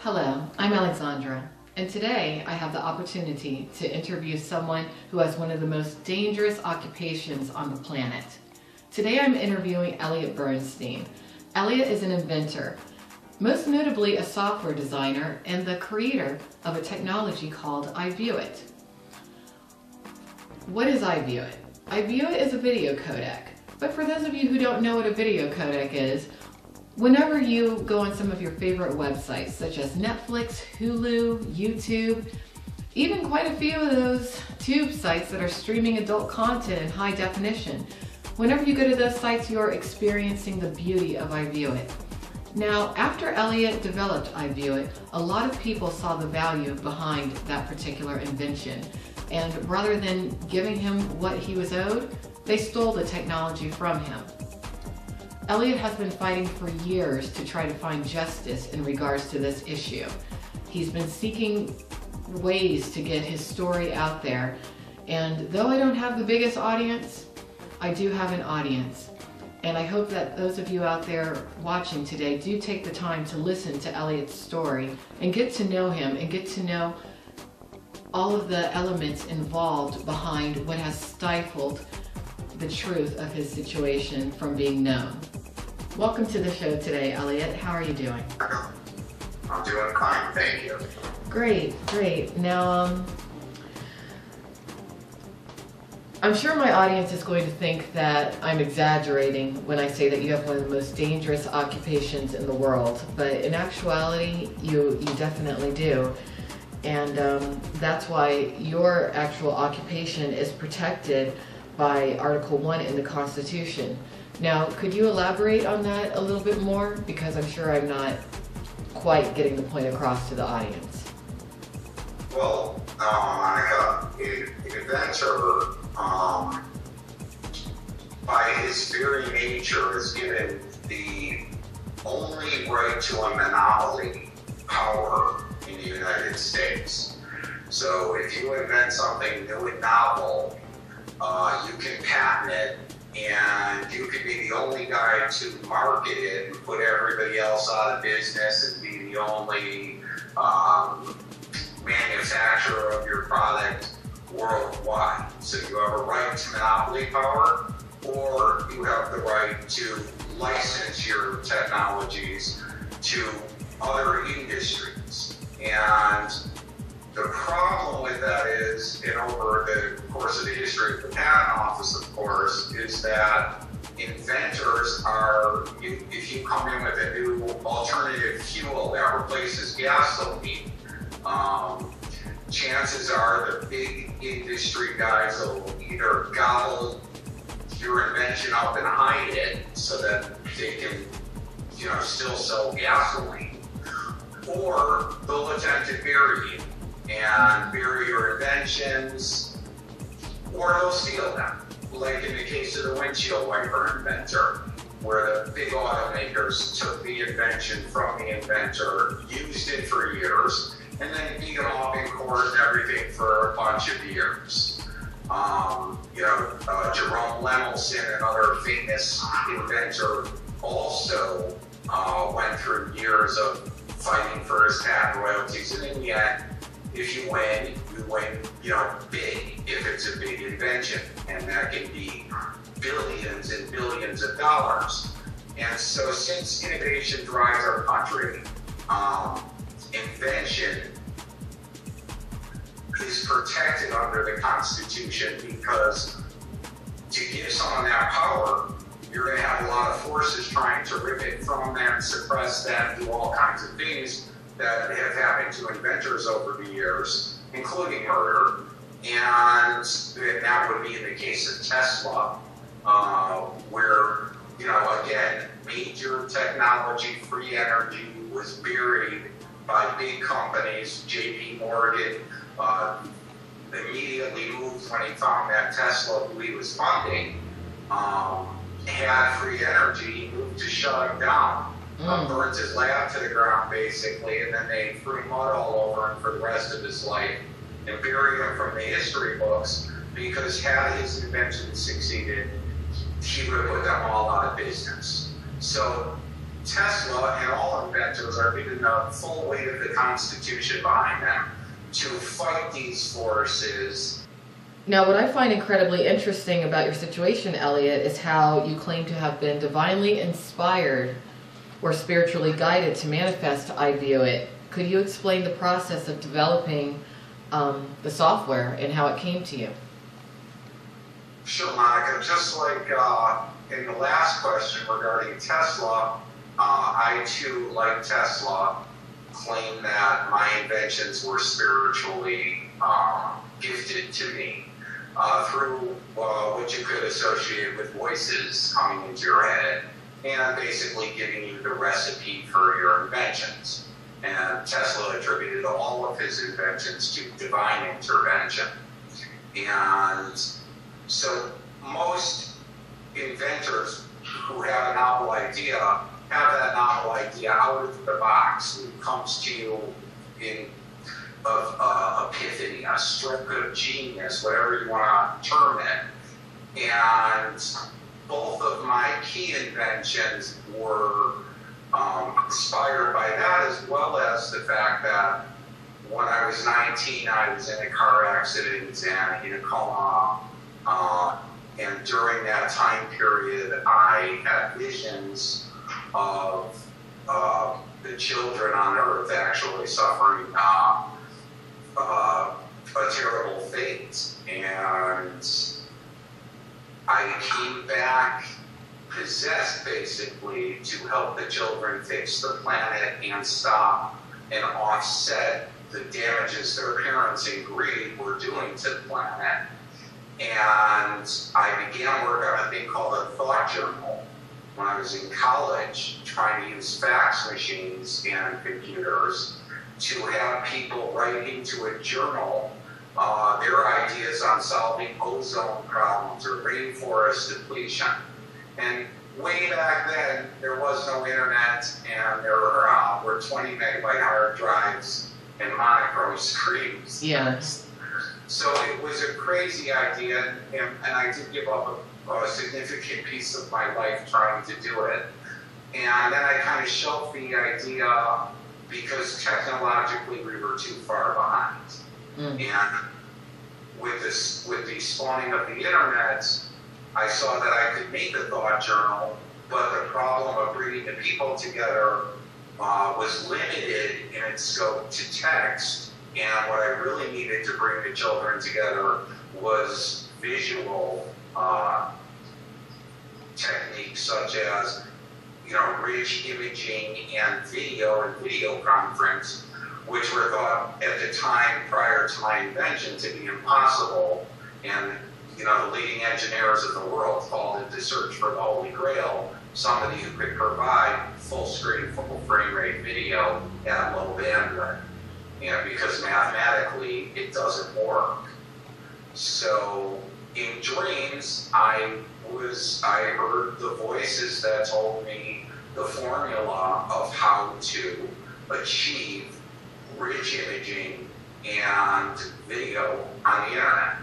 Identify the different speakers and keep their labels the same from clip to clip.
Speaker 1: Hello, I'm Alexandra, and today I have the opportunity to interview someone who has one of the most dangerous occupations on the planet. Today I'm interviewing Eliot Bernstein. Eliot is an inventor, most notably a software designer and the creator of a technology called IviewIt. What is IviewIt? IviewIt is a video codec, but for those of you who don't know what a video codec is, whenever you go on some of your favorite websites, such as Netflix, Hulu, YouTube, even quite a few of those tube sites that are streaming adult content in high definition, whenever you go to those sites, you're experiencing the beauty of IviewIt. Now, after Eliot developed IviewIt, a lot of people saw the value behind that particular invention, and rather than giving him what he was owed, they stole the technology from him. Eliot has been fighting for years to try to find justice in regards to this issue. He's been seeking ways to get his story out there, and though I don't have the biggest audience, I do have an audience. And I hope that those of you out there watching today do take the time to listen to Eliot's story and get to know him and get to know all of the elements involved behind what has stifled the truth of his situation from being known. Welcome to the show today, Eliot. How are you doing?
Speaker 2: I'm doing fine, thank you.
Speaker 1: Great, great. Now, I'm sure my audience is going to think that I'm exaggerating when I say that you have one of the most dangerous occupations in the world, but in actuality, you definitely do. And that's why your actual occupation is protected by Article 1 in the Constitution. Now, could you elaborate on that a little bit more? Because I'm sure I'm not quite getting the point across to the audience.
Speaker 2: Well, Monica, an inventor, by his very nature, is given the only right to a monopoly power in the United States. So if you invent something new and novel, you can patent it, and you can be the only guy to market it and put everybody else out of business and be the only manufacturer of your product worldwide. So you have a right to monopoly power, or you have the right to license your technologies to other industries. And the problem with that is, and over the course of the history of the Patent Office, of course, is that inventors are, if you come in with a new alternative fuel that replaces gasoline, chances are the big industry guys will either gobble your invention up and hide it so that they can, still sell gasoline, or they'll attempt to bury you and bury your inventions, or they'll steal them, like in the case of the windshield wiper inventor, where the big automakers took the invention from the inventor, used it for years, and then beat him off in court and everything for a bunch of years. Jerome Lemelson, another famous inventor, also went through years of fighting for his patent royalties, and in the end, if you win, big, if it's a big invention, and that can be billions and billions of dollars. And so since innovation drives our country, invention is protected under the Constitution, because to give someone that power, you're going to have a lot of forces trying to rip it from them, suppress them, do all kinds of things that have happened to inventors over the years, including murder. And that would be in the case of Tesla, where, again, major technology, free energy was buried by big companies. JP Morgan immediately moved when he found that Tesla, who he was funding, had free energy, moved to shut him down. Burnt his lab to the ground, basically, and then they threw mud all over him for the rest of his life and buried him from the history books, because had his invention succeeded, he would have put them all out of business. So Tesla and all inventors are given the full weight of the Constitution behind them to fight these forces.
Speaker 1: Now, what I find incredibly interesting about your situation, Eliot, is how you claim to have been divinely inspired or spiritually guided to manifest IviewIt. Could you explain the process of developing the software and how it came to you?
Speaker 2: Sure, Monica. Just like in the last question regarding Tesla, I too, like Tesla, claim that my inventions were spiritually gifted to me through what you could associate with voices coming into your head and basically giving you the recipe for your inventions. And Tesla attributed all of his inventions to divine intervention. And so most inventors who have a novel idea have that novel idea out of the box. It comes to you in epiphany, a stroke of genius, whatever you want to term it. And both of my key inventions were inspired by that, as well as the fact that when I was 19, I was in a car accident in a coma. And during that time period, I had visions of the children on Earth actually suffering a terrible fate. And I came back possessed, basically, to help the children fix the planet and stop and offset the damages their parents in greed were doing to the planet. And I began work on a thing called a thought journal when I was in college, trying to use fax machines and computers to have people write into a journal their ideas on solving ozone problems or rainforest depletion. And way back then, there was no internet, and there were 20 megabyte hard drives and monochrome screens.
Speaker 1: Yes.
Speaker 2: So it was a crazy idea, and I did give up a significant piece of my life trying to do it. And then I kind of shelved the idea because technologically we were too far behind. And with the spawning of the internet, I saw that I could make a thought journal, but the problem of bringing the people together was limited in its scope to text. And what I really needed to bring the children together was visual techniques such as, rich imaging and video conference, which were thought at the time prior to my invention to be impossible. And, the leading engineers of the world called it the search for the Holy Grail, somebody who could provide full screen, full frame rate video at low bandwidth. Because mathematically it doesn't work. So in dreams, I heard the voices that told me the formula of how to achieve rich imaging and video on the internet.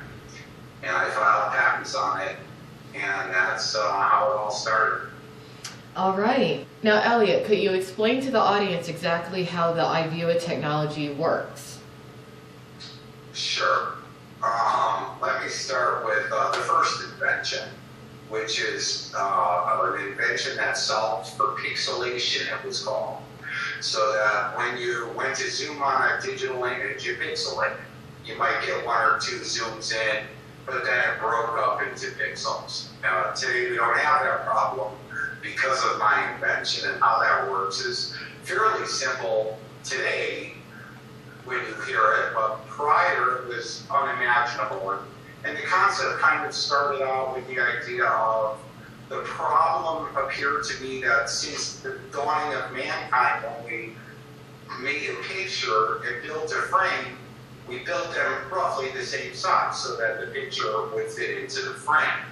Speaker 2: And I filed patents on it, and that's how it all started.
Speaker 1: All right. Now, Eliot, could you explain to the audience exactly how the IviewIt technology works?
Speaker 2: Sure. Let me start with the first invention, which is an invention that solved for pixelation, it was called. So that when you went to zoom on a digital image, you pixelate it. You might get one or two zooms in, but then it broke up into pixels. Today we don't have that problem, because of my invention. And how that works is fairly simple today when you hear it, but prior it was unimaginable. And the concept kind of started out with the idea of the problem appeared to be that since the dawning of mankind, when we made a picture and built a frame, we built them roughly the same size so that the picture would fit into the frame.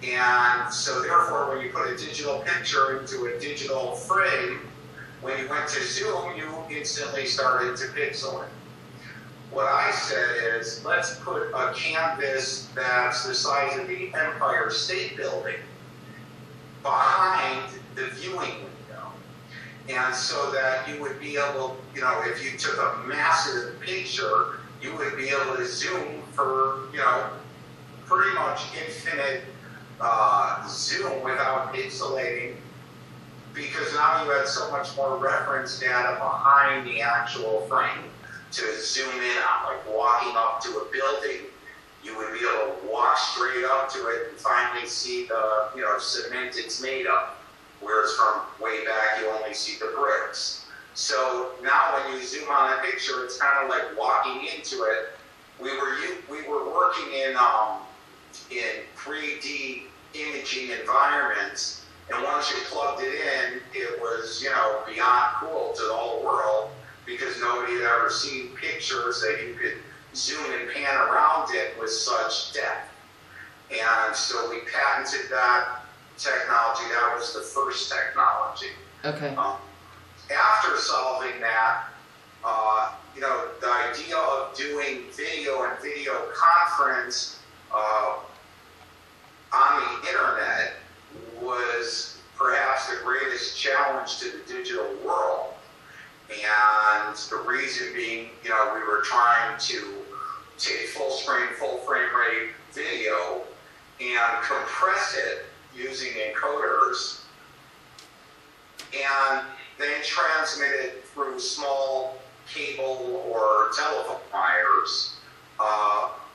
Speaker 2: And so therefore, when you put a digital picture into a digital frame, when you went to zoom, you instantly started to pixel it. What I said is, let's put a canvas that's the size of the Empire State Building behind the viewing window. And so that you would be able, you know, if you took a massive picture, you would be able to zoom for, you know, pretty much infinite zoom without pixelating, because now you had so much more reference data behind the actual frame to zoom in on. Like walking up to a building, you would be able to walk straight up to it and finally see the, you know, cement it's made of. Whereas from way back, you only see the bricks. So now when you zoom on a picture, it's kind of like walking into it. We were working in 3D imaging environments, and once you plugged it in, it was, you know, beyond cool to the whole world, because nobody had ever seen pictures that you could zoom and pan around it with such depth. And so we patented that technology. That was the first technology.
Speaker 1: Okay.
Speaker 2: After solving that, you know, the idea of doing video and video conference on the internet was perhaps the greatest challenge to the digital world. And the reason being, you know, we were trying to take full frame rate video and compress it using encoders and then transmit it through small cable or telephone wires.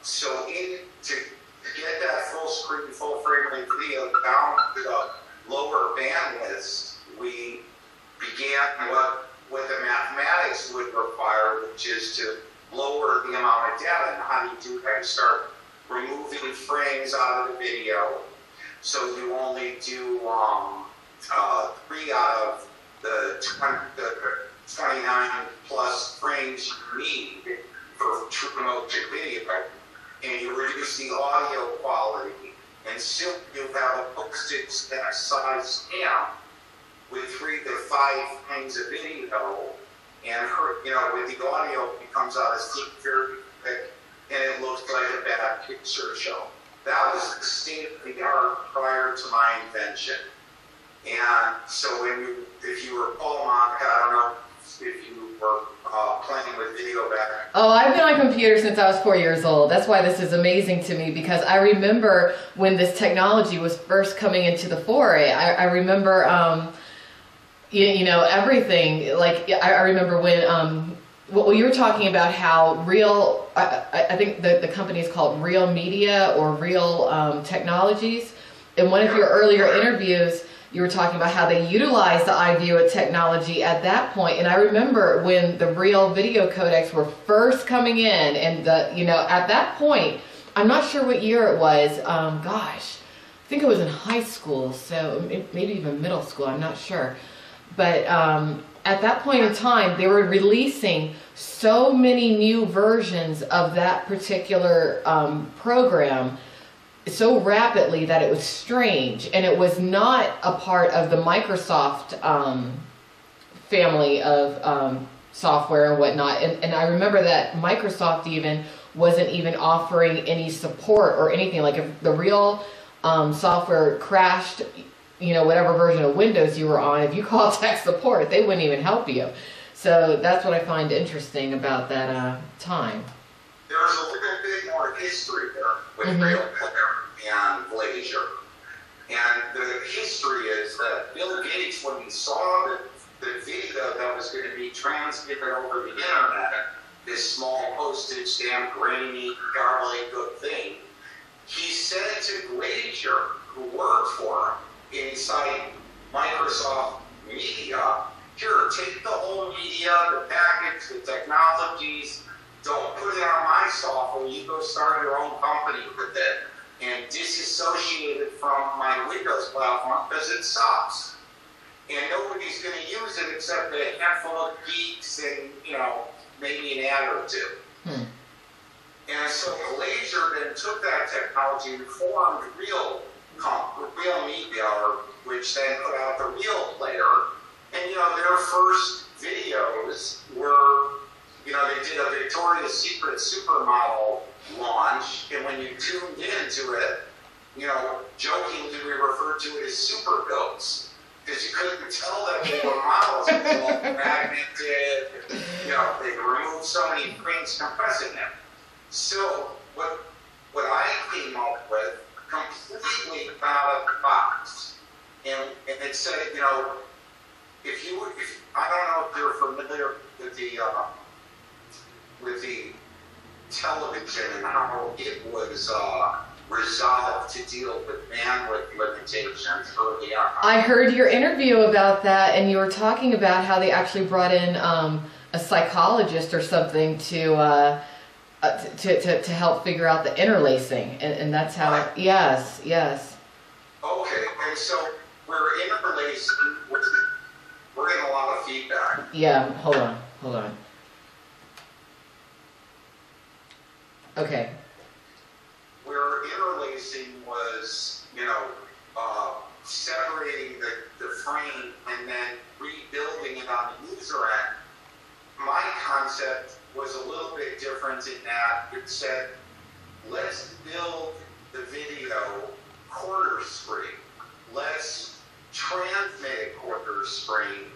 Speaker 2: So to get that full frame rate video down to the lower bandwidths, we began what the mathematics would require, which is to lower the amount of data. And how do you do that? You start removing frames out of the video. So you only do 3 out of the 29 plus frames you need for true motion video. And you reduce the audio quality. And soon you'll have a postage size stamp with 3 to 5 frames of video. And you know, with the audio, it comes out as very thick, and it looks like a bad picture show. That was the state of the art prior to my invention. And so if you recall, Monica, I don't know if you were playing with video back then.
Speaker 1: Oh, I've been on computers since I was 4 years old. That's why this is amazing to me, because I remember when this technology was first coming into the foray. I remember, you know, everything. Like, I remember when, well, you were talking about how Real, I think the company is called Real Media or Real Technologies. In one of your earlier interviews, you were talking about how they utilized the IviewIt technology at that point. And I remember when the Real video codecs were first coming in, and you know, at that point, I'm not sure what year it was. Gosh, I think it was in high school, so maybe even middle school, I'm not sure. But at that point in time, they were releasing so many new versions of that particular program so rapidly that it was strange, and it was not a part of the Microsoft family of software and whatnot. And I remember that Microsoft even wasn't even offering any support or anything. Like if the Real software crashed, you know, whatever version of Windows you were on, if you called tech support, they wouldn't even help you. So that's what I find interesting about that time.
Speaker 2: There's a little bit more history there with Real and Glacier. And the history is that Bill Gates, when he saw the video that was going to be transmitted over the internet, this small postage stamp, grainy, gobbledygook thing, he said to Glacier, who worked for him inside Microsoft Media, here, take the whole media, the package, the technologies, don't put it on my software, you go start your own company with it, and disassociate it from my Windows platform because it sucks. And nobody's going to use it except a handful of geeks and, you know, maybe an ad or two. And so Glacier then took that technology and formed Real Media, which then put out the Real Player. And, you know, their first videos were, you know, they did a Victoria's Secret supermodel launch, and when you tuned into it, you know, jokingly we referred to it as super goats, because you couldn't tell that they were models. It was all fragmented. They removed so many screens compressing them. So what I came up with, completely out of the box, and it said, if I don't know if you're familiar with the television and how it was resolved to deal with bandwidth limitations early on.
Speaker 1: I heard your interview about that, and you were talking about how they actually brought in a psychologist or something to help figure out the interlacing, and that's how.
Speaker 2: Right.
Speaker 1: Yes.
Speaker 2: Okay, and so we're interlacing. We're getting a lot of feedback.
Speaker 1: Yeah. Hold on. Okay.
Speaker 2: Where interlacing was, separating the frame and then rebuilding it on the user end. My concept was a little bit different in that it said, let's build the video quarter screen. Let's transmit a quarter screen,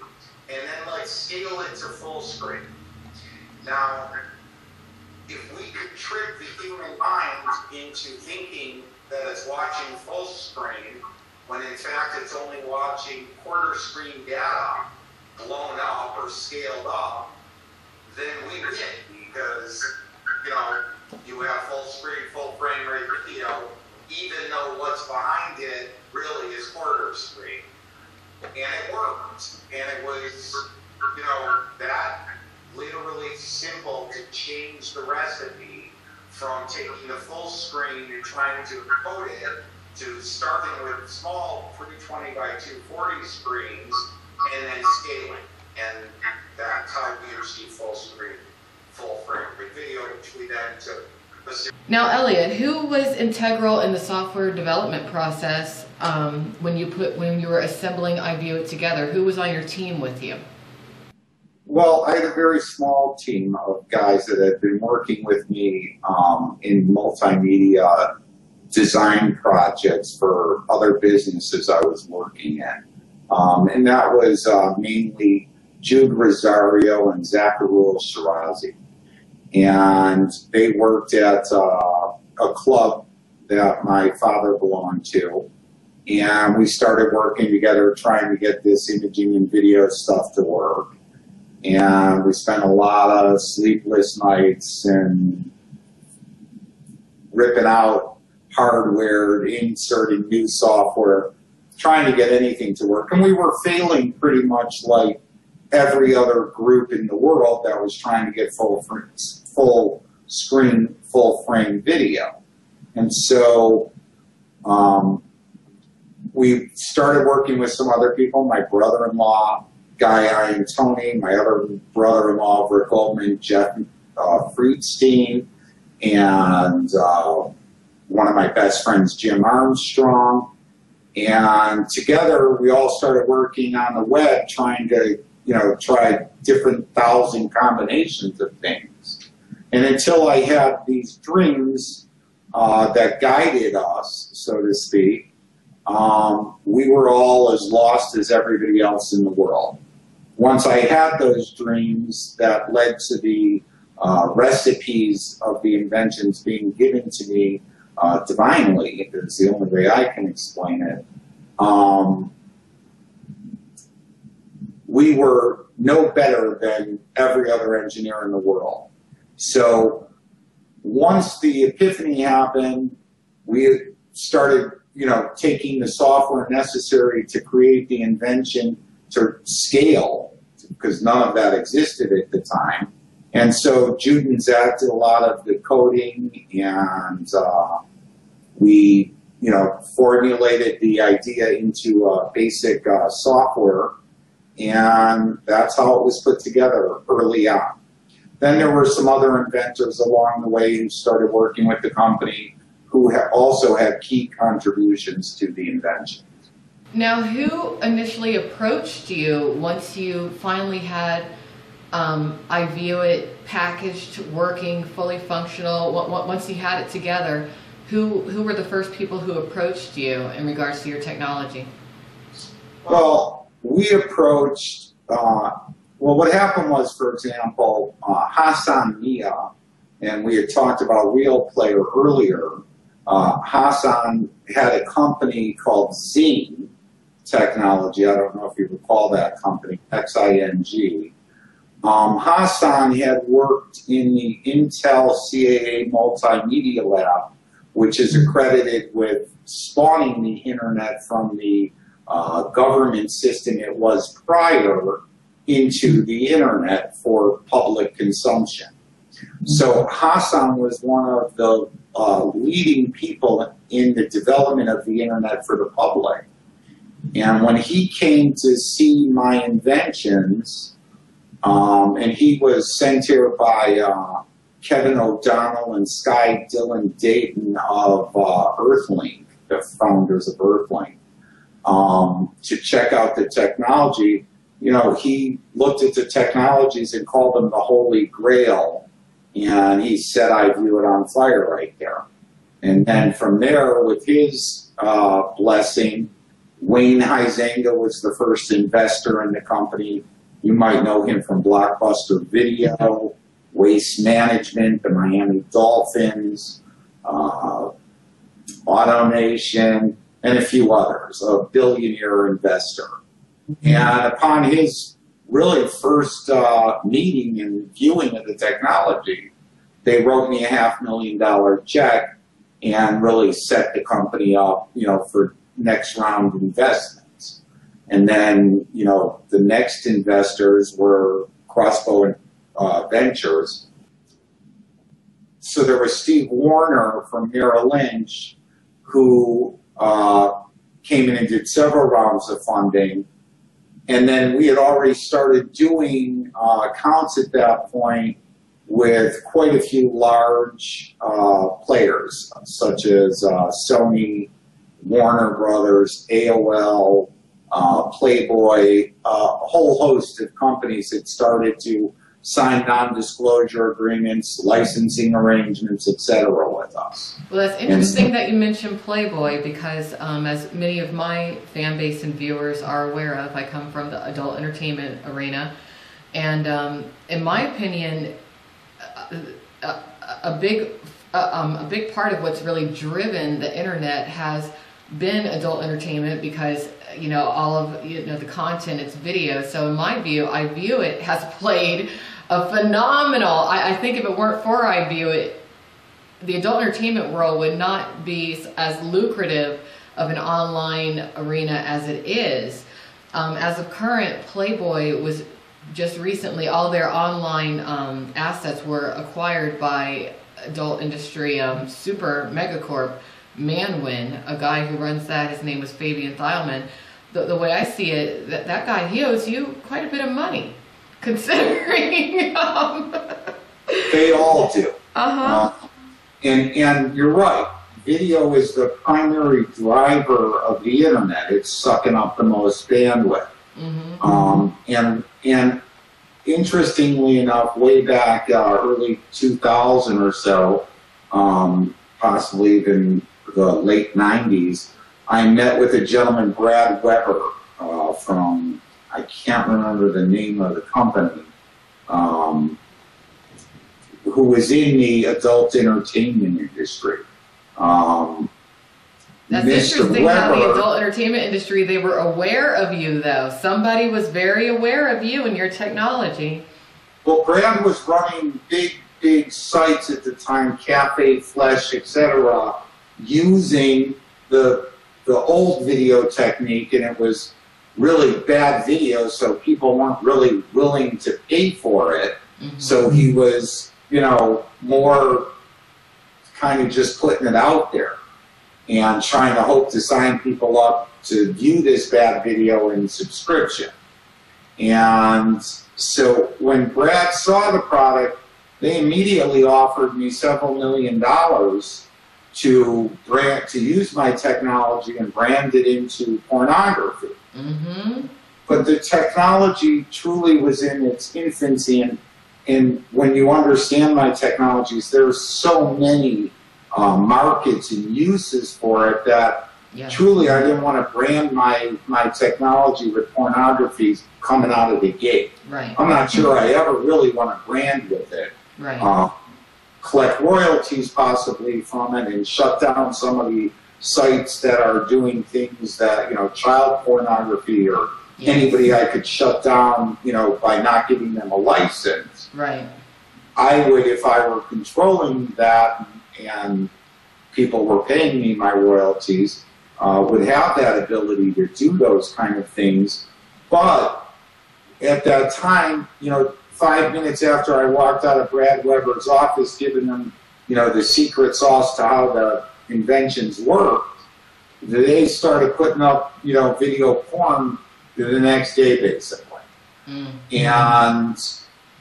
Speaker 2: and then let's scale it to full screen. Now, if we could trick the human mind into thinking that it's watching full screen, when in fact it's only watching quarter screen data blown up or scaled up, then we win, because you have full screen, full frame rate video, even though what's behind it really is quarter screen. And it worked. And it was, that literally simple to change the recipe from taking the full screen and trying to encode it to starting with small 320 by 240 screens and then scaling. And that's how we achieve full screen, full frame rate video, which we then took.
Speaker 1: Now, Eliot, who was integral in the software development process when you were assembling IviewIt together? Who was on your team with you?
Speaker 3: Well, I had a very small team of guys that had been working with me in multimedia design projects for other businesses I was working in. And that was mainly Jude Rosario and Zacharul Shirazi. And they worked at a club that my father belonged to. And we started working together trying to get this imaging and video stuff to work. And we spent a lot of sleepless nights and ripping out hardware, inserting new software, trying to get anything to work. And we were failing pretty much like every other group in the world that was trying to get full screen, full frame video. And so we started working with some other people, my brother-in-law, Guy Iantoni, my other brother-in-law, Rick Goldman, Jeff Friedstein, and one of my best friends, Jim Armstrong. And together we all started working on the web trying to, try different 1,000 combinations of things. And until I had these dreams that guided us, so to speak, we were all as lost as everybody else in the world. Once I had those dreams, that led to the recipes of the inventions being given to me divinely, is the only way I can explain it. We were no better than every other engineer in the world. So once the epiphany happened, we started, taking the software necessary to create the invention to scale, because none of that existed at the time. And so Jude and Zach did a lot of the coding, and we, formulated the idea into basic software, and that's how it was put together early on. Then there were some other inventors along the way who started working with the company who also had key contributions to the invention.
Speaker 1: Now, who initially approached you once you finally had IviewIt packaged, working, fully functional, once you had it together? Who were the first people who approached you in regards to your technology?
Speaker 3: Well, we approached, well, what happened was, for example, Hassan Mia, and we had talked about Real Player earlier. Hassan had a company called Zing Technology. I don't know if you recall that company, Xing. Hassan had worked in the Intel CAA Multimedia Lab, which is accredited with spawning the internet from the government system it was prior into the internet for public consumption. So Hassan was one of the leading people in the development of the internet for the public. And when he came to see my inventions, and he was sent here by Kevin O'Donnell and Sky Dillon Dayton of Earthlink, the founders of Earthlink, to check out the technology. You know, he looked at the technologies and called them the Holy Grail, and he set I View It on fire right there. And then from there, with his blessing, Wayne Huizenga was the first investor in the company. You might know him from Blockbuster Video, Waste Management, the Miami Dolphins, AutoNation, and a few others, a billionaire investor. And upon his really first meeting and viewing of the technology, they wrote me a $500,000 check and really set the company up, you know, for next round investments. And then, you know, the next investors were Crossbow Ventures. So there was Steve Warner from Merrill Lynch, who came in and did several rounds of funding. And then we had already started doing accounts at that point with quite a few large players, such as Sony, Warner Brothers, AOL, Playboy, a whole host of companies that started to sign non-disclosure agreements, licensing arrangements, etc. with us.
Speaker 1: Well, that's interesting that you mentioned Playboy, because as many of my fan base and viewers are aware of, I come from the adult entertainment arena, and in my opinion, a big part of what's really driven the internet has been adult entertainment, because you know, all of the content, it's video. So in my view, IviewIt has played a phenomenal, I think if it weren't for IviewIt, the adult entertainment world would not be as lucrative of an online arena as it is. As of current, Playboy was just recently, all their online assets were acquired by adult industry super megacorp Manwin, a guy who runs that. His name was Fabian Thielman. The way I see it, that guy, he owes you quite a bit of money, considering.
Speaker 3: They all do.
Speaker 1: Uh-huh.
Speaker 3: And you're right. Video is the primary driver of the internet. It's sucking up the most bandwidth. Mm-hmm. And interestingly enough, way back early 2000 or so, possibly even the late 90s, I met with a gentleman, Brad Weber, from, I can't remember the name of the company, who was in the adult entertainment industry.
Speaker 1: That's
Speaker 3: Mr.
Speaker 1: interesting
Speaker 3: Weber,
Speaker 1: how the adult entertainment industry, they were aware of you though. Somebody was very aware of you and your technology.
Speaker 3: Well, Brad was running big sites at the time, Cafe Flesh, etc., using the old video technique, and it was really bad video, so people weren't really willing to pay for it. Mm-hmm. So he was, you know, more kind of just putting it out there and trying to hope to sign people up to view this bad video in subscription. And so when Brad saw the product, they immediately offered me several $1 million to use my technology and brand it into pornography. Mm-hmm. But the technology truly was in its infancy, and when you understand my technologies, there's so many markets and uses for it that
Speaker 1: Yeah.
Speaker 3: Truly, I didn't want to brand my technology with pornography coming out of the gate.
Speaker 1: Right.
Speaker 3: I'm not sure I ever really want to brand with it.
Speaker 1: Right.
Speaker 3: Collect royalties possibly from it and shut down some of the sites that are doing things that, child pornography or anybody I could shut down, by not giving them a license.
Speaker 1: Right.
Speaker 3: I would, if I were controlling that and people were paying me my royalties, would have that ability to do those kind of things. But at that time, 5 minutes after I walked out of Brad Weber's office, giving them, the secret sauce to how the inventions worked, they started putting up, video porn the next day, basically. And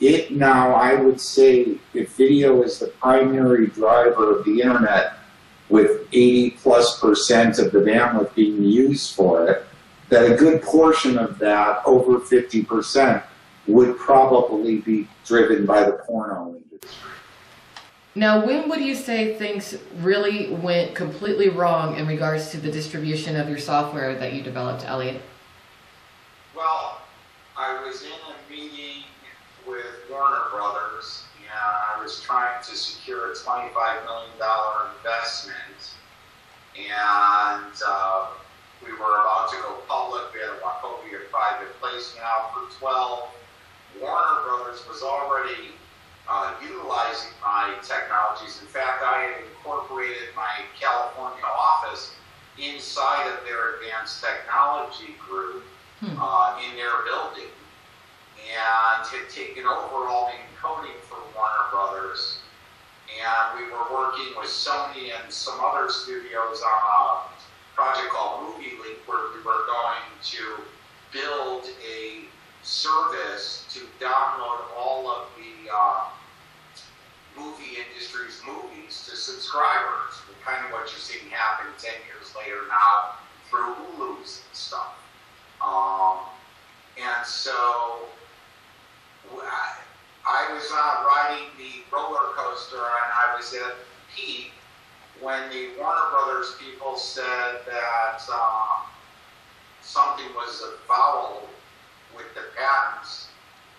Speaker 3: it now, I would say, if video is the primary driver of the internet, with 80+% of the bandwidth being used for it, that a good portion of that, over 50%, would probably be driven by the porno industry.
Speaker 1: Now, when would you say things really went completely wrong in regards to the distribution of your software that you developed, Eliot?
Speaker 2: Well, I was in a meeting with Warner Brothers, and I was trying to secure a $25 million investment, and we were about to go public. We had a Wachovia private placement out for 12. Warner Brothers was already utilizing my technologies. In fact, I had incorporated my California office inside of their advanced technology group in their building, and had taken over all the encoding for Warner Brothers. And we were working with Sony and some other studios on a project called Movie Link, where we were going to build a service to download all of the movie industry's movies to subscribers. Kind of what you're seeing happen 10 years later now through Hulu's and stuff. And so I was riding the roller coaster, and I was at peak when the Warner Brothers people said that something was afoul with the patents,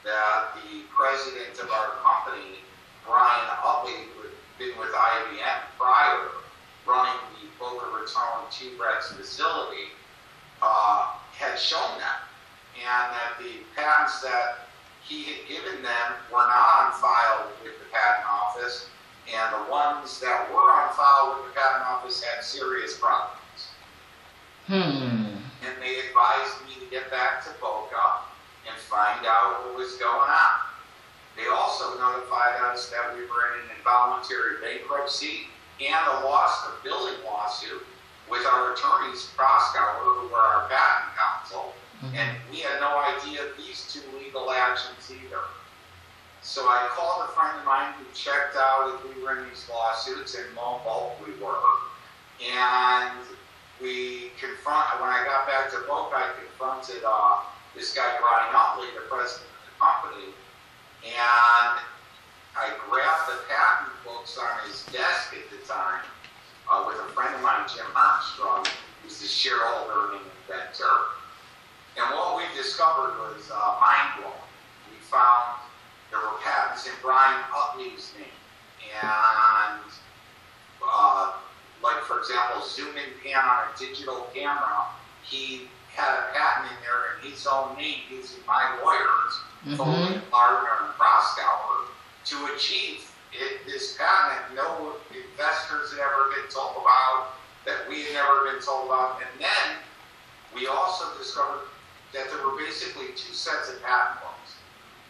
Speaker 2: that the president of our company, Brian Utley, who had been with IBM prior, running the Boca Raton T-Rex facility, had shown that, and that the patents that he had given them were not on file with the patent office, and the ones that were on file with the patent office had serious problems. And they advised me to get back to Boca and find out what was going on. They also notified us that we were in an involuntary bankruptcy and a loss of billing lawsuit with our attorneys, Proskauer, who were our patent counsel, and we had no idea of these two legal actions either. So I called a friend of mine who checked out if we were in these lawsuits, and lo and behold, we were. And when I got back to Boca, I confronted this guy, Brian Utley, the president of the company, and I grabbed the patent books on his desk at the time with a friend of mine, Jim Armstrong, who's the shareholder and inventor. And what we discovered was mind-blowing. We found there were patents in Brian Utley's name. And, like, for example, zoom-in pan on a digital camera, he had a patent in there in his own name using my lawyers, Foley, Lardner, and Proskauer, to achieve this patent that no investors had ever been told about, that we had never been told about. And then we also discovered that there were basically two sets of patent books.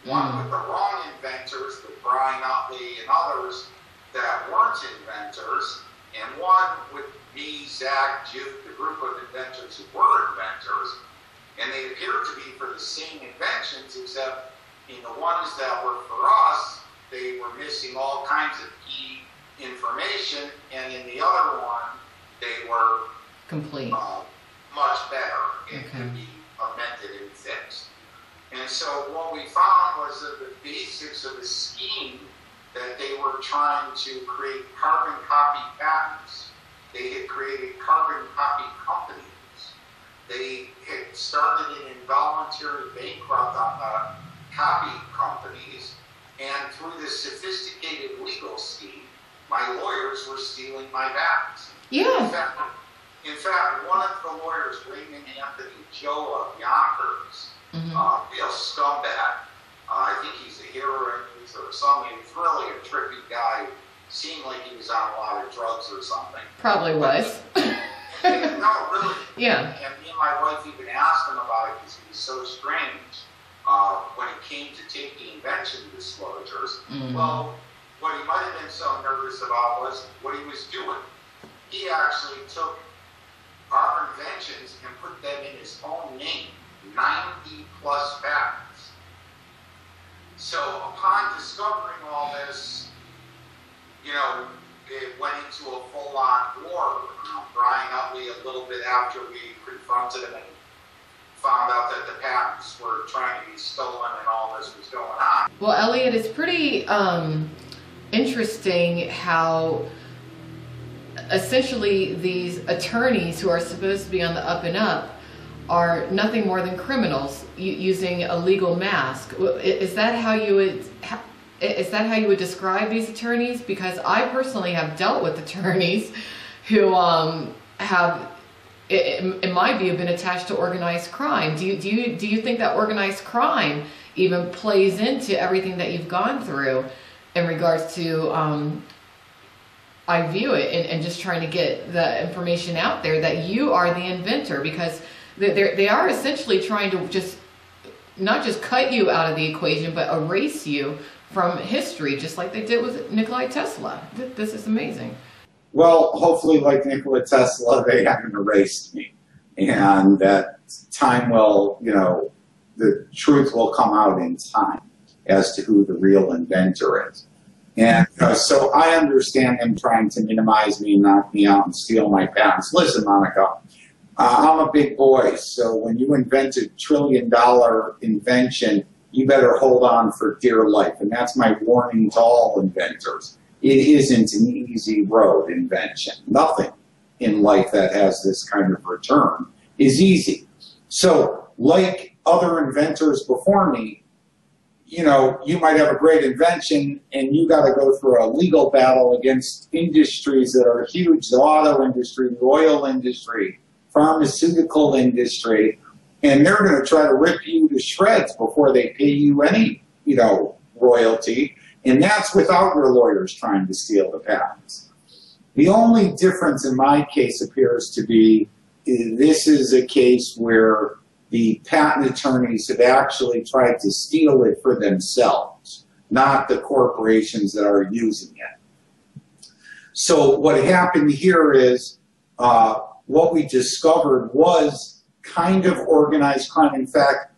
Speaker 2: One with the wrong inventors, with Brian Utley and others that weren't inventors, and one with me, Zach, Duke, the group of inventors who were inventors. And they appeared to be for the same inventions, except in the ones that were for us, they were missing all kinds of key information, and in the other one, they were
Speaker 1: complete,
Speaker 2: much better. It could be amended and fixed. And so what we found was that the basics of the scheme, that they were trying to create carbon copy patents. They had created carbon copy they had started an involuntary bankrupt on the copy companies, and through this sophisticated legal scheme, my lawyers were stealing my patents.
Speaker 1: Yeah.
Speaker 2: In fact, one of the lawyers, Raymond Anthony Joe of Yonkers, real scumbag. I think he's a heroin user or something. He's really a trippy guy. Seemed like he was on a lot of drugs or something.
Speaker 1: Probably was.
Speaker 2: No, really.
Speaker 1: Yeah.
Speaker 2: And me and my wife even asked him about it because he was so strange when it came to taking invention disclosures. Well, what he might have been so nervous about was what he was doing. He actually took our inventions and put them in his own name, 90 plus patents. So upon discovering all this, you know, it went into a full-on war. Brian Utley, a little bit after we confronted him and found out that the patents were trying to be stolen and all this was going on.
Speaker 1: Well, Eliot, it's pretty interesting how essentially these attorneys who are supposed to be on the up and up are nothing more than criminals using a legal mask. Is that how you would describe these attorneys? Because I personally have dealt with attorneys who have, in my view, been attached to organized crime. Do you think that organized crime even plays into everything that you've gone through in regards to IviewIt and just trying to get the information out there that you are the inventor? Because they are essentially trying to just not just cut you out of the equation, but erase you from history, just like they did with Nikola Tesla. This is amazing.
Speaker 3: Well, hopefully, like Nikola Tesla, they haven't erased me. And that time will, you know, the truth will come out in time as to who the real inventor is. And so I understand them trying to minimize me, knock me out, and steal my patents. Listen, Monica, I'm a big boy, so when you invent a trillion-dollar invention, you better hold on for dear life. And that's my warning to all inventors. It isn't an easy road, invention. Nothing in life that has this kind of return is easy. So, like other inventors before me, you know, you might have a great invention and you got to go through a legal battle against industries that are huge, the auto industry, the oil industry, pharmaceutical industry, and they're going to try to rip you to shreds before they pay you any, you know, royalty. And that's without your lawyers trying to steal the patents. The only difference in my case appears to be this is a case where the patent attorneys have actually tried to steal it for themselves, not the corporations that are using it. So what happened here is what we discovered was kind of organized crime. In fact,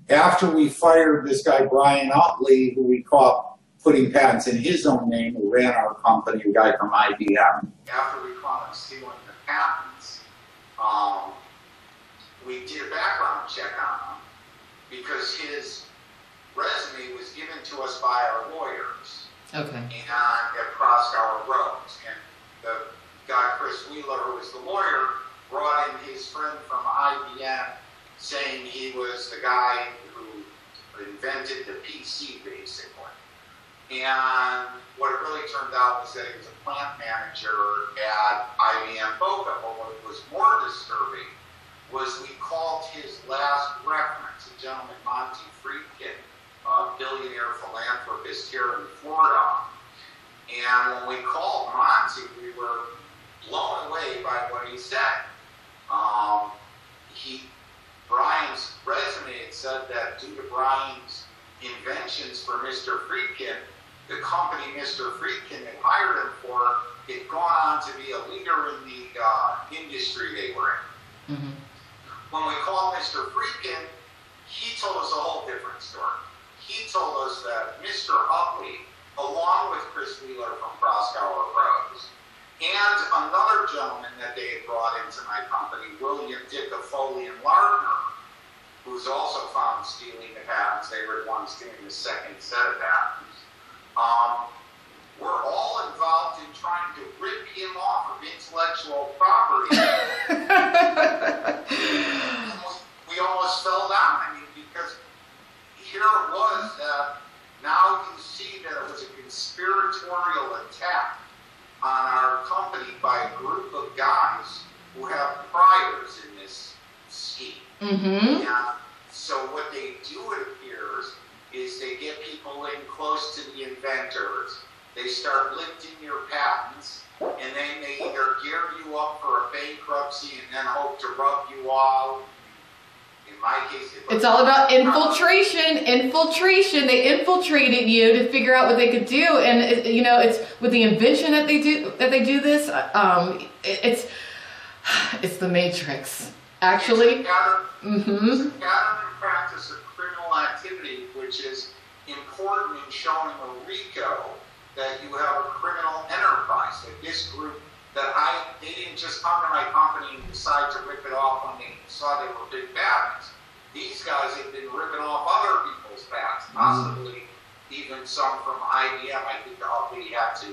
Speaker 3: after we fired this guy, Brian Utley, who we caught putting patents in his own name, who ran our company, a guy from IBM.
Speaker 2: After we caught him stealing the patents, we did a background check on him because his resume was given to us by our lawyers.
Speaker 1: Okay.
Speaker 2: And at Proskauer Rose. And the guy, Chris Wheeler, who was the lawyer, brought in his friend from IBM saying he was the guy who invented the PC, basically. And what it really turned out was that he was a plant manager at IBM Boca. But what was more disturbing was we called his last reference, a gentleman, Monty Friedkin, a billionaire philanthropist here in Florida. And when we called Monty, we were blown away by what he said. Brian's resume had said that due to Brian's inventions for Mr. Friedkin, the company Mr. Friedkin had hired him for had gone on to be a leader in the industry they were in.
Speaker 1: Mm-hmm.
Speaker 2: When we called Mr. Friedkin, he told us a whole different story. He told us that Mr. Utley, along with Chris Wheeler from Proskauer Rose, and another gentleman that they had brought into my company, William Foley and Lardner, who's also found stealing the patents. They were the ones stealing the second set of patents. We're all involved in trying to rip him off of intellectual property. here it was that now you see that it was a conspiratorial attack on our company by a group of guys who have priors in this scheme.
Speaker 1: Mm-hmm.
Speaker 2: And so what they do, it appears, is they get people in close to the inventors. They start lifting your patents, and then they either gear you up for a bankruptcy and then hope to rub you out. In my case,
Speaker 1: it's all about infiltration. Infiltration. They infiltrated you to figure out what they could do, and it's with the invention that they do this. It's the Matrix, actually.
Speaker 2: It's a pattern and practice of criminal activity, which is important in showing a RICO that you have a criminal enterprise. That this group, they didn't just come to my company and decide to rip it off when they saw they were big patents. These guys had been ripping off other people's patents, possibly even some from IBM. I think we had to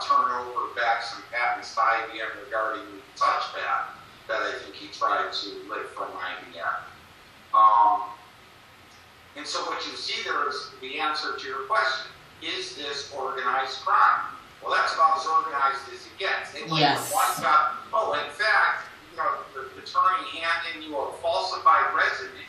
Speaker 2: turn over back some patents to IBM regarding the touchpad that I think he tried to lift from IBM. And so what you see there is the answer to your question. Is this organized crime? Well, that's about as organized as it gets. They went from one guy, in fact, the attorney handing you a falsified resume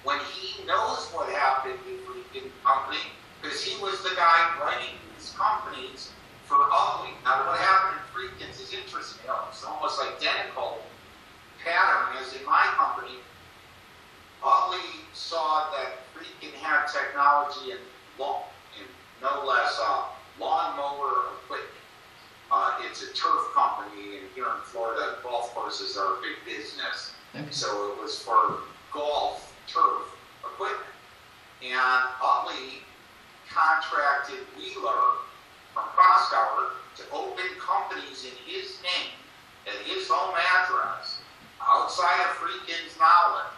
Speaker 2: when he knows what happened in the company, because he was the guy running these companies for Utley. Now, what happened in Friedkin's is interesting. It's almost identical pattern as in my company. Utley saw that Friedkin had technology in no less lawnmower equipment. It's a turf company, and here in Florida, golf courses are a big business. Okay. So it was for golf turf equipment. And Utley contracted Wheeler from Proskauer to open companies in his name at his home address outside of Friedkin's knowledge.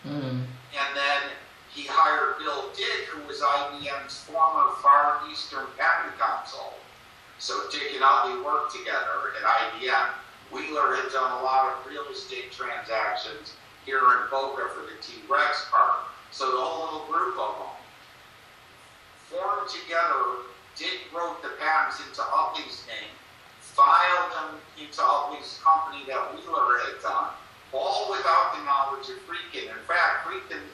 Speaker 2: And then he hired Bill Dick, who was IBM's former Far Eastern Patent Counsel. So Dick and Utley worked together at IBM. Wheeler had done a lot of real estate transactions here in Boca for the T-Rex Park. So the whole little group of them formed together. Dick wrote the patents into Utley's name, filed them into Utley's company that Wheeler had done, all without the knowledge of Friedkin. In fact, Friedkin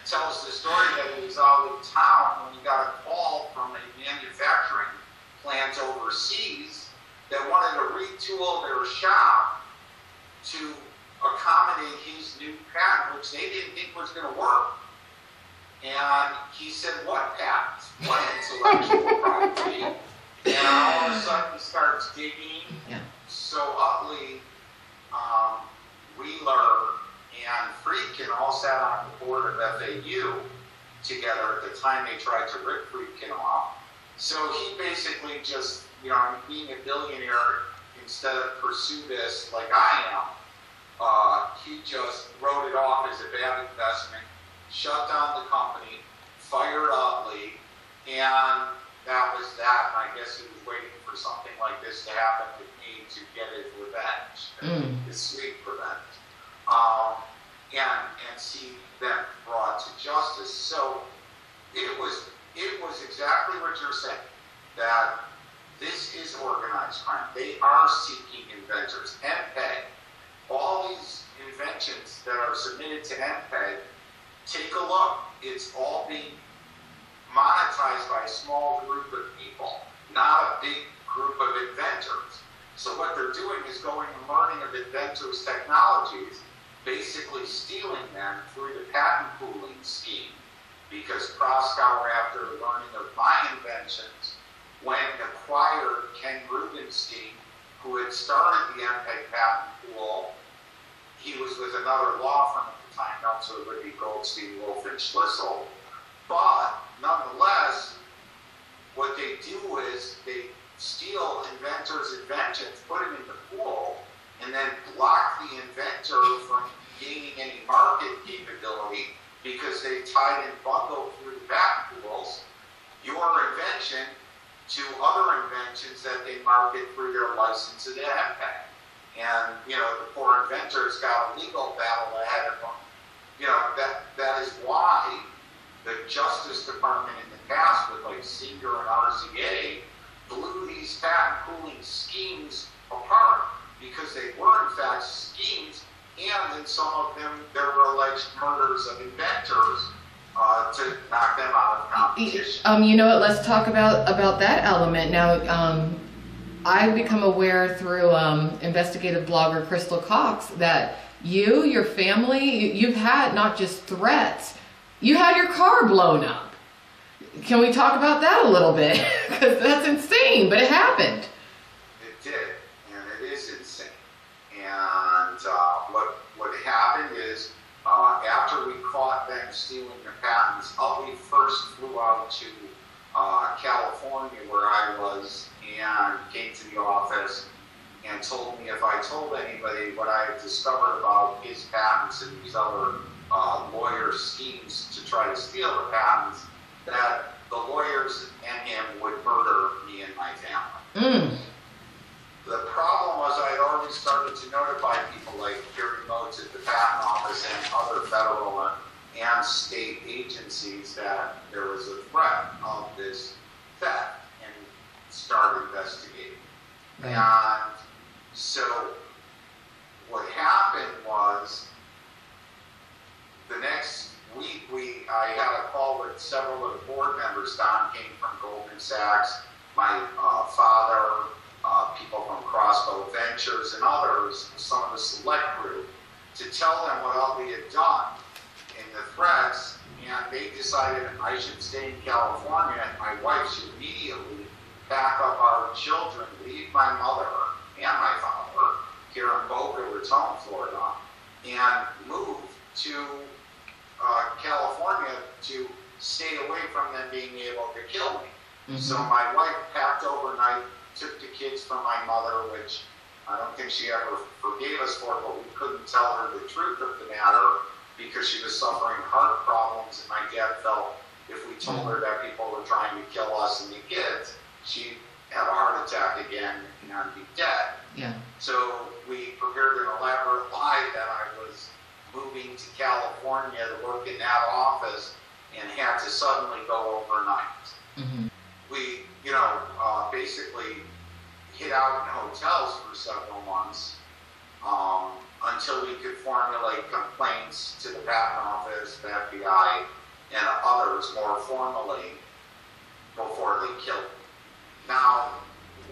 Speaker 2: tells the story that he was out of town when he got a call from a manufacturing plant overseas that wanted to retool their shop to accommodate his new patent, which they didn't think was going to work. And he said, "What patents? What intellectual property?" And all of a sudden he starts digging. Yeah. So Utley, Wheeler, and Friedkin all sat on the board of FAU together at the time they tried to rip Friedkin off. So he basically just, being a billionaire, instead of pursue this like I am, he just wrote it off as a bad investment, shut down the company, fired Utley, and that was that. And I guess he was waiting for something like this to happen to me to get his revenge, his sweet revenge, and see them brought to justice. So it was exactly what you're saying, that this is organized crime. They are seeking inventors. MPEG, all these inventions that are submitted to MPEG, take a look. It's all being monetized by a small group of people, not a big group of inventors. So what they're doing is going and learning of inventors' technologies, basically stealing them through the patent pooling scheme. Because Proskauer, after learning of my inventions, went and acquired Ken Rubenstein, who had started the MPEG patent pool. He was with another law firm at the time, so it would be Goldstein, Wolf, and Schlissel. But nonetheless, what they do is they steal inventors' inventions, put them in the pool, and then block the inventor from gaining any market capability because they tied and bundled through the patent pools your invention to other inventions that they market through their license at MPEG. And, the poor inventors got a legal battle ahead of them. That is why the Justice Department in the past with like Seeger and RCA blew these patent pooling schemes apart because they were in fact schemes, and in some of them there were alleged murders of inventors to knock them out of competition.
Speaker 1: You know what? Let's talk about that element now. I've become aware through investigative blogger Crystal Cox that your family, you've had not just threats, you had your car blown up. Can we talk about that a little bit? Because that's insane, but it happened.
Speaker 2: It did, and it is insane. And what happened is, after we caught them stealing the patents, we first flew out to California, where I was, and came to the office and told me if I told anybody what I had discovered about his patents and these other lawyer schemes to try to steal the patents, that the lawyers and him would murder me and my family. The problem was I had already started to notify people like hearing notes at the Patent Office and other federal and state agencies that there was a threat of this theft, and start investigating.
Speaker 1: Right.
Speaker 2: And so what happened was the next week I had a call with several of the board members. Don came from Goldman Sachs, my father, people from Crossbow Ventures and others, some of the select group, to tell them what all we had done in the threats, and they decided I should stay in California and my wife should immediately pack up our children, leave my mother and my father here in Boca Raton, Florida, and move to California to stay away from them being able to kill me. So my wife packed overnight, took the kids from my mother, which I don't think she ever forgave us for, but we couldn't tell her the truth of the matter because she was suffering heart problems, and my dad felt if we told her that people were trying to kill us and the kids, she'd have a heart attack again and be dead.
Speaker 1: Yeah.
Speaker 2: So we prepared an elaborate lie that I was moving to California to work in that office and had to suddenly go overnight. We, basically hid out in hotels for several months until we could formulate complaints to the Patent Office, the FBI, and others more formally before they killed me. Now,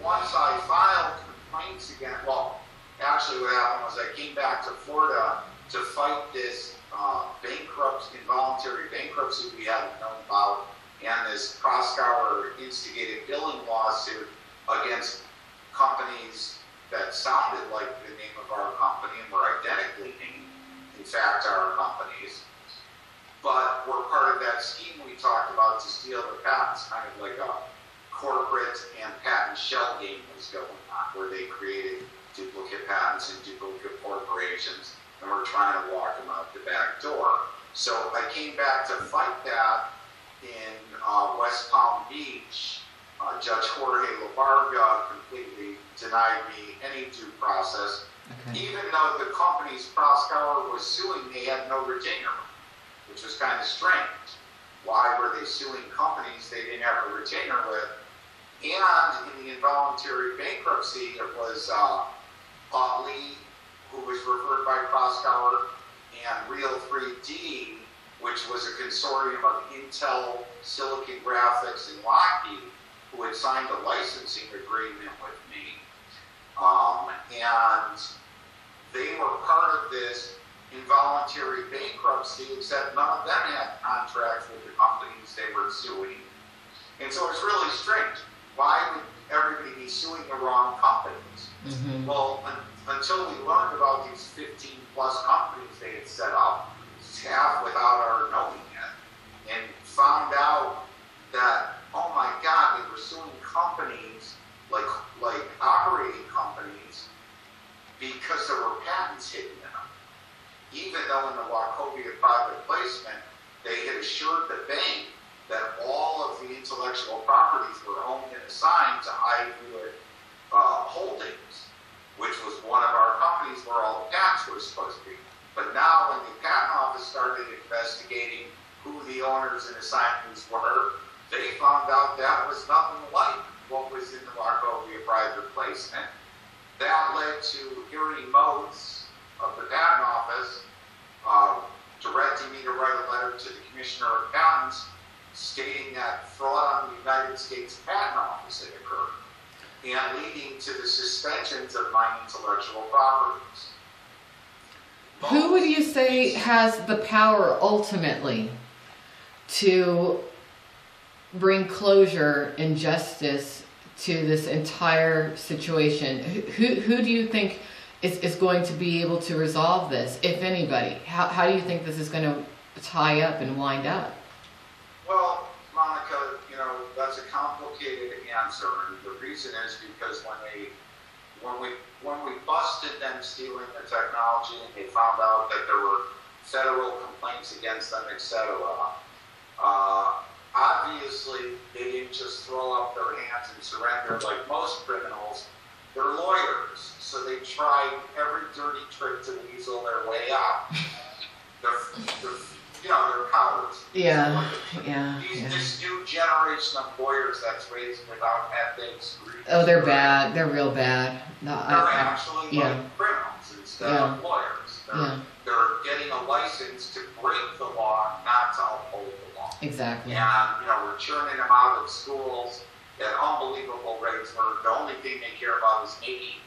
Speaker 2: once I filed complaints again, actually what happened was I came back to Florida to fight this involuntary bankruptcy we hadn't known about, and this Proskauer instigated billing lawsuit against companies that sounded like the name of our company and were identically named, in fact, our companies, but were part of that scheme we talked about to steal the patents, kind of like a corporate and patent shell game was going on, where they created duplicate patents and duplicate corporations and were trying to walk them out the back door. So I came back to fight that in West Palm Beach. Judge Jorge Labarga completely denied me any due process. Even though the companies Proskauer was suing, they had no retainer, which was kind of strange. Why were they suing companies they didn't have a retainer with? And in the involuntary bankruptcy, it was Utley, who was referred by Proskauer, and Real 3D, which was a consortium of Intel, Silicon Graphics, and Lockheed, who had signed a licensing agreement with me. And they were part of this involuntary bankruptcy, except none of them had contracts with the companies they were suing. And so it's really strange. Why would everybody be suing the wrong companies? Well, until we learned about these 15 plus companies they had set up, half without our knowing it, and found out that, oh my God, they were suing companies, like operating companies, because there were patents hidden in them. Even though in the Wachovia private placement, they had assured the bank that all of the intellectual properties were owned and assigned to IviewIt Holdings, which was one of our companies where all the patents were supposed to be. But now when the Patent Office started investigating who the owners and assignees were, they found out that was nothing like what was in the Wachovia private placement. That led to hearing modes of the Patent Office directing me to write a letter to the Commissioner of Patents stating that fraud on the United States Patent Office had occurred and leading to the suspensions of my intellectual properties.
Speaker 1: Who would you say has the power ultimately to bring closure and justice to this entire situation? Who do you think is going to be able to resolve this, if anybody? How do you think this is going to tie up and wind up?
Speaker 2: Well, Monica, that's a complicated answer, and the reason is because when we busted them stealing the technology and they found out that there were federal complaints against them, etc., obviously they didn't just throw up their hands and surrender like most criminals. They're lawyers, so they tried every dirty trick to weasel their way out. They're cowards. This new generation of lawyers that's raised without ethics.
Speaker 1: Oh, they're bad. They're real bad. No,
Speaker 2: they're actually like criminals instead of lawyers. They're getting a license to break the law, not to uphold the law.
Speaker 1: Exactly.
Speaker 2: And we're churning them out of schools at unbelievable rates where the only thing they care about is making,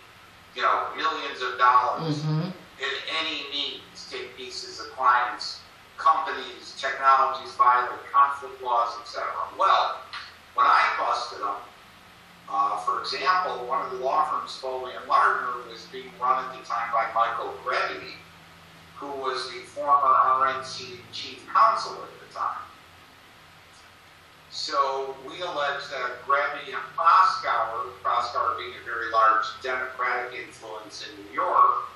Speaker 2: millions of dollars in any means, take pieces of clients, companies, technologies, violate conflict laws, etc. Well, when I busted them, for example, one of the law firms, Foley and Lardner, was being run at the time by Michael Grady, who was the former RNC chief counsel at the time. So we allege that Grady and Proskauer being a very large Democratic influence in New York,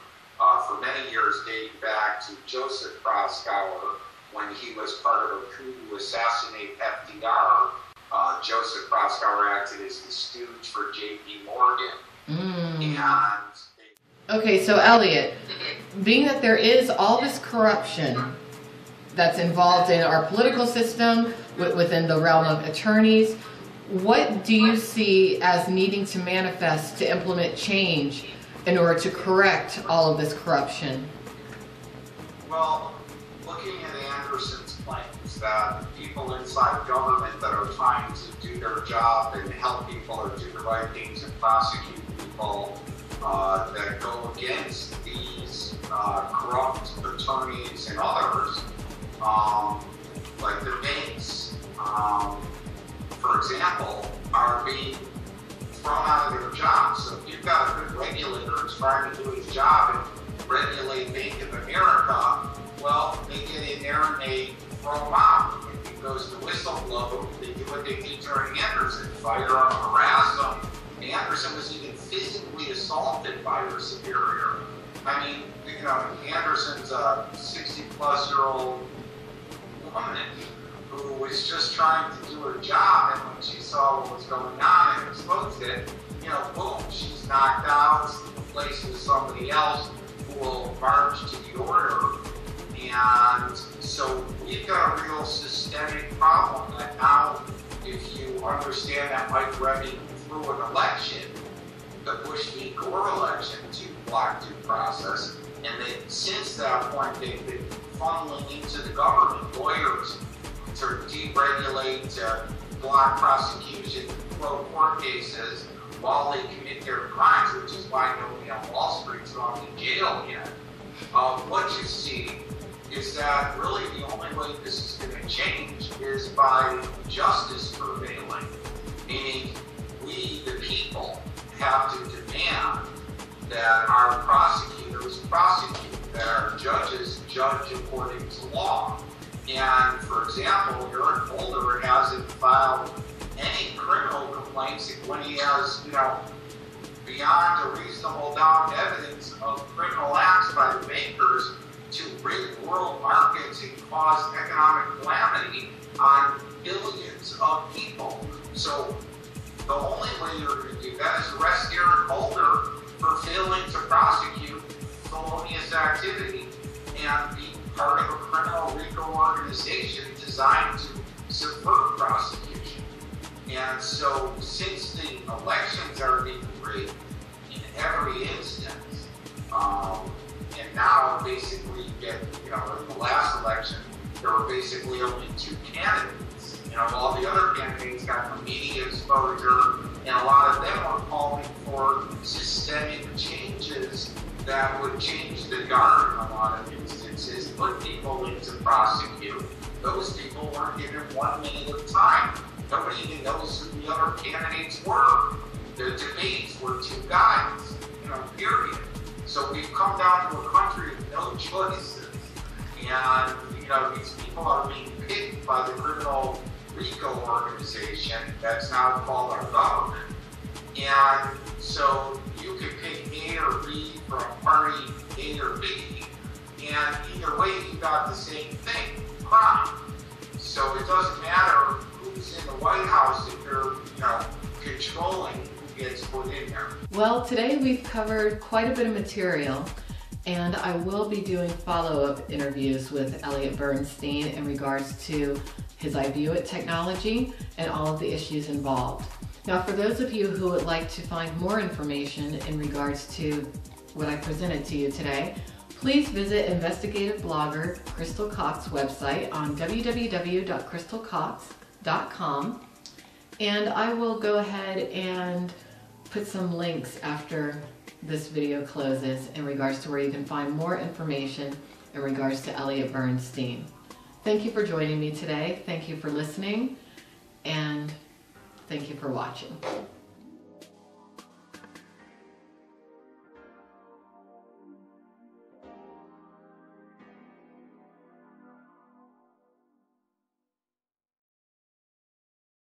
Speaker 2: for many years dating back to Joseph Proskauer, when he was part of a coup to assassinate FDR. Joseph Proskauer acted as the stooge for J.P. Morgan.
Speaker 1: Okay, so Eliot, being that there is all this corruption that's involved in our political system, within the realm of attorneys, what do you see as needing to manifest to implement change in order to correct all of this corruption?
Speaker 2: Well, looking at Anderson's claims that people inside government that are trying to do their job and help people or do the right things and prosecute people that go against these corrupt attorneys and others, like the banks, for example, are being thrown out of their jobs. So if you've got a good regulator who's trying to do his job and regulate Bank of America, well, they get in there and they throw them out. If it goes to whistleblow, they do what they did during Anderson, fire them, harass them. Anderson was even physically assaulted by her superior. I mean, Anderson's a 60-plus-year-old woman who was just trying to do her job, and when she saw what was going on and exposed it, boom, she's knocked out, replaced with somebody else who will march to the order. And so we've got a real systemic problem that now, if you understand that Mike Remy threw an election, the Bush v. Gore election, to block due process, and then since that point they've been funneling into the government lawyers to deregulate, to block prosecution, throw court cases while they commit their crimes, which is why nobody on Wall Street's gone to jail yet. What you see is that really the only way this is going to change is by justice prevailing, meaning we, the people, have to demand that our prosecutors prosecute, that our judges judge according to law. And for example, Eric Holder hasn't filed any criminal complaints when he has, beyond a reasonable doubt evidence of criminal acts by the bankers to rig world markets and cause economic calamity on billions of people. So the only way you're going to do that is arrest Eric Holder for failing to prosecute felonious activity and be part of a criminal RICO organization to designed to subvert prosecution. And so since the elections are being rigged in every instance, and now basically you get, in the last election, there were basically only 2 candidates. All the other candidates got the media exposure, and a lot of them were calling for systemic changes that would change the guard in a lot of instances, put people into prosecute. Those people weren't given 1 minute of time. Nobody even knows who the other candidates were. The debates were 2 guys, period. So we've come down to a country with no choices. And, these people are being picked by the criminal RICO organization that's now called our government. And so you can pick A or B from party A or B, and either way you got the same thing, crime. So it doesn't matter who's in the White House if you're, controlling who gets put in there.
Speaker 1: Well, today we've covered quite a bit of material, and I will be doing follow-up interviews with Eliot Bernstein in regards to his IviewIt technology and all of the issues involved. Now, for those of you who would like to find more information in regards to what I presented to you today, please visit investigative blogger Crystal Cox's website on www.crystalcox.com, and I will go ahead and put some links after this video closes in regards to where you can find more information in regards to Eliot Bernstein. Thank you for joining me today. Thank you for listening, and thank you for watching.